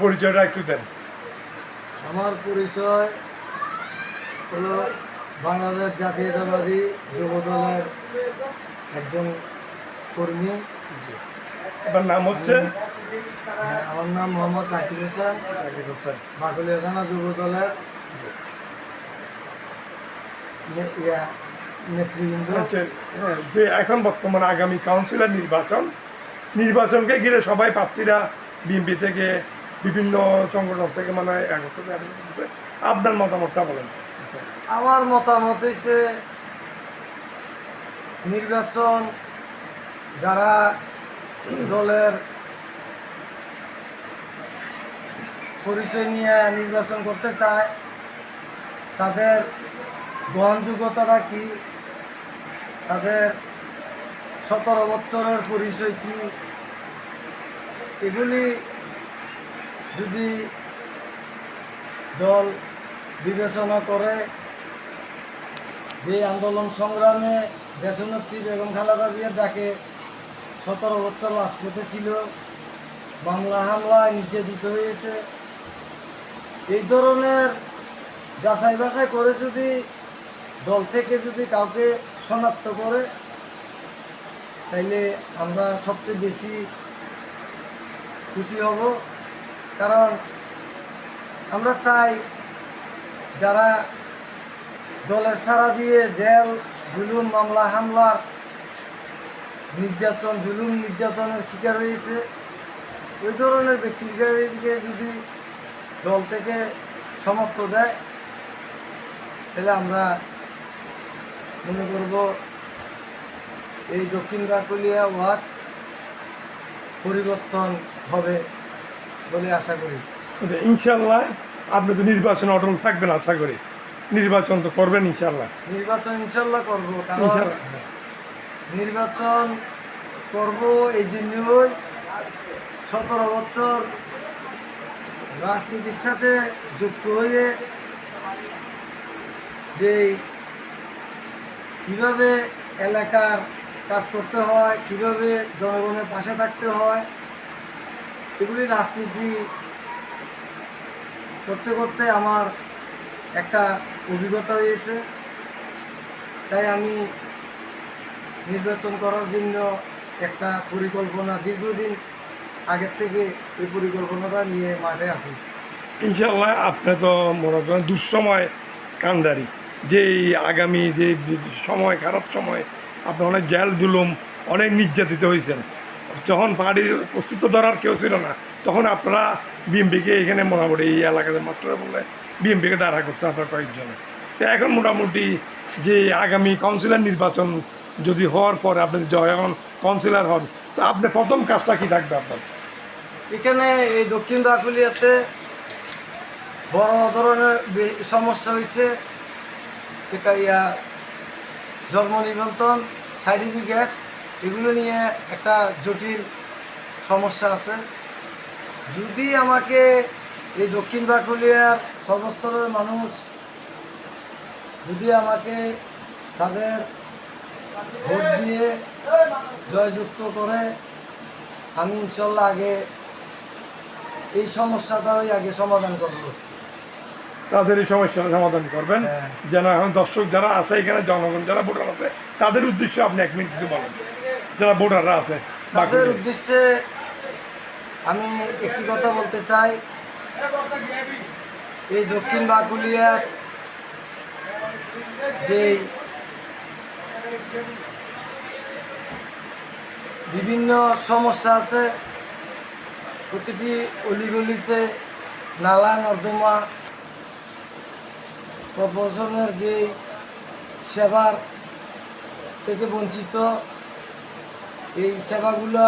পরিচয়টা একটু দেন। আমার পরিচয় হলো বাংলাদেশ জাতীয়তাবাদী যুব দলের একজন কর্মী। আপনার নাম হচ্ছে? আমার নাম মোহাম্মদ জাকির হোসেন, বাকলিয়া থানা যুব দলের নেতৃবৃন্দ। যে এখন বর্তমানে আগামী কাউন্সিলর নির্বাচনকে ঘিরে সবাই প্রার্থীরা বিএনপি থেকে বিভিন্ন সংগঠন থেকে মানে একত্রিত হচ্ছে। আপনার মতামতটা বলেন। আমার মতামত হচ্ছে নির্বাচন যারা দলের পরিচয় নিয়ে নির্বাচন করতে চায় তাদের গ্রহণযোগ্যতাটা কি, তাদের 17 বছরের পরিচয় কি, এগুলি যদি দল বিবেচনা করে যে আন্দোলন সংগ্রামে দেশনেত্রী বেগম খালেদা জিয়ার ডাকে 17 বছর রাজপথে ছিল, বাংলা হামলায় নির্যাতিত হয়েছে, এই ধরনের যাচাই বাছাই করে যদি দল থেকে যদি কাউকে শনাক্ত করে তাইলে আমরা সবচেয়ে বেশি খুশি হব। কারণ আমরা চাই যারা দলের সাড়া দিয়ে জেল জুলুম মামলা হামলার নির্যাতনের শিকার হয়েছে ওই ধরনের ব্যক্তিকে যদি দল থেকে সমর্থ দেয় তাহলে আমরা মনে করব এই দক্ষিণ বাকলিয়া ওয়ার্ড পরিবর্তন হবে বলে আশা করি। ইনশাল্লাহ আপনি তো নির্বাচন অটল থাকবেন, আশা করি নির্বাচন তো করবেন ইনশাল্লাহ। নির্বাচন ইনশাল্লাহ করবো, কারণ নির্বাচন করব এই জন্যই 17 বছর রাজনীতির সাথে যুক্ত হয়ে যে কিভাবে এলাকার কাজ করতে হয়, কিভাবে জনগণের পাশে থাকতে হয়, এগুলি রাজনীতি করতে করতে আমার একটা অভিজ্ঞতা হয়েছে। তাই আমি নির্বাচন করার জন্য একটা পরিকল্পনা দীর্ঘদিন আগের থেকে এই পরিকল্পনাটা নিয়ে মাঠে আছি। ইনশাল্লাহ আপনি তো মনে করেন দুঃসময় কান্ডারি, যে আগামী যে সময় খারাপ সময় আপনি অনেক জেল জুলুম অনেক নির্যাতিত হয়েছেন, যখন পার্টির অস্তিত্ব ধরার কেউ ছিল না তখন আপনারা বিএমপিকে এখানে মোটামুটি এই এলাকাতে মাস্টাররা বললে বিএমপিকে দাঁড়া করছে আপনার কয়েকজনে। তো এখন মোটামুটি যে আগামী কাউন্সিলর নির্বাচন যদি হওয়ার পরে আপনি যখন কাউন্সিলর হন তো আপনার প্রথম কাজটা কী থাকবে আপনার? এখানে এই দক্ষিণ বাকলিয়াতে বড় ধরনের সমস্যা হয়েছে। এটা জন্ম নিবন্ধন সার্টিফিকেট এগুলো নিয়ে একটা জটিল সমস্যা আছে। যদি আমাকে এই দক্ষিণ বাকলিয়ার সর্বস্তরের মানুষ যদি আমাকে তাদের ভোট দিয়ে জয়যুক্ত করে, আমি ইনশাল্লাহ আগে এই সমস্যাটাই আগে সমাধান করব। তাদের এই সমস্যার সমাধান করবেন, যেন এখন দর্শক যারা আছে এখানে জনগণ যারা ভোটার আছে তাদের উদ্দেশ্যে আপনি 1 মিনিট কিছু বলেন, যারা ভোটাররা আছে তাদের উদ্দেশ্যে আমি একটি কথা বলতে চাই। এই দক্ষিণ বাকলিয়ার যে বিভিন্ন সমস্যা আছে, প্রতিটি অলিগলিতে নালা নর্দমা প্রশাসনের যে সেবার থেকে বঞ্চিত, এই সেবাগুলো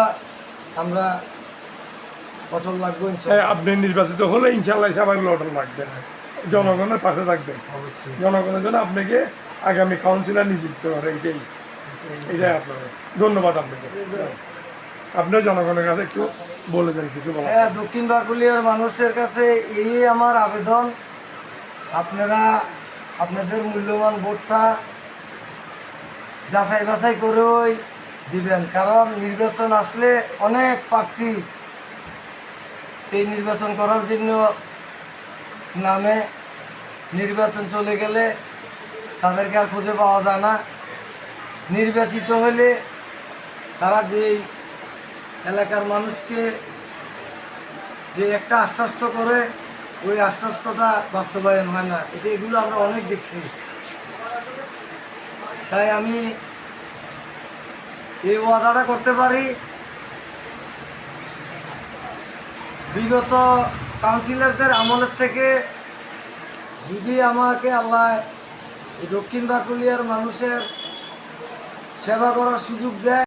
আমরা অটল রাখবো ইনশাআল্লাহ। আপনি নির্বাচিত হলে ইনশাল্লাহ সেবাগুলো অটল রাখবেন, জনগণের পাশে থাকবেন, অবশ্যই জনগণের জন্য আপনাকে আগামী কাউন্সিলর নিযুক্ত করে, এটাই আপনার ধন্যবাদ। আপনাকে আপনার জনগণের কাছে একটু বলে দেন কিছু বলেন। হ্যাঁ, দক্ষিণ বাকলিয়ার মানুষের কাছে এই আমার আবেদন, আপনারা আপনাদের মূল্যবান ভোটটা যাচাই বাছাই করেই দিবেন। কারণ নির্বাচন আসলে অনেক প্রার্থী এই নির্বাচন করার জন্য নামে, নির্বাচন চলে গেলে তাদেরকে আর খুঁজে পাওয়া যায় না। নির্বাচিত হলে তারা যেই এলাকার মানুষকে যে একটা আশ্বস্ত করে, ওই আশ্বস্তটা বাস্তবায়ন হয় না। এগুলো আমরা অনেক দেখছি। তাই আমি এই ওয়াদাটা করতে পারি, বিগত কাউন্সিলরদের আমলের থেকে যদি আমাকে আল্লাহ এই দক্ষিণ বাকুলিয়ার মানুষের সেবা করার সুযোগ দেয়,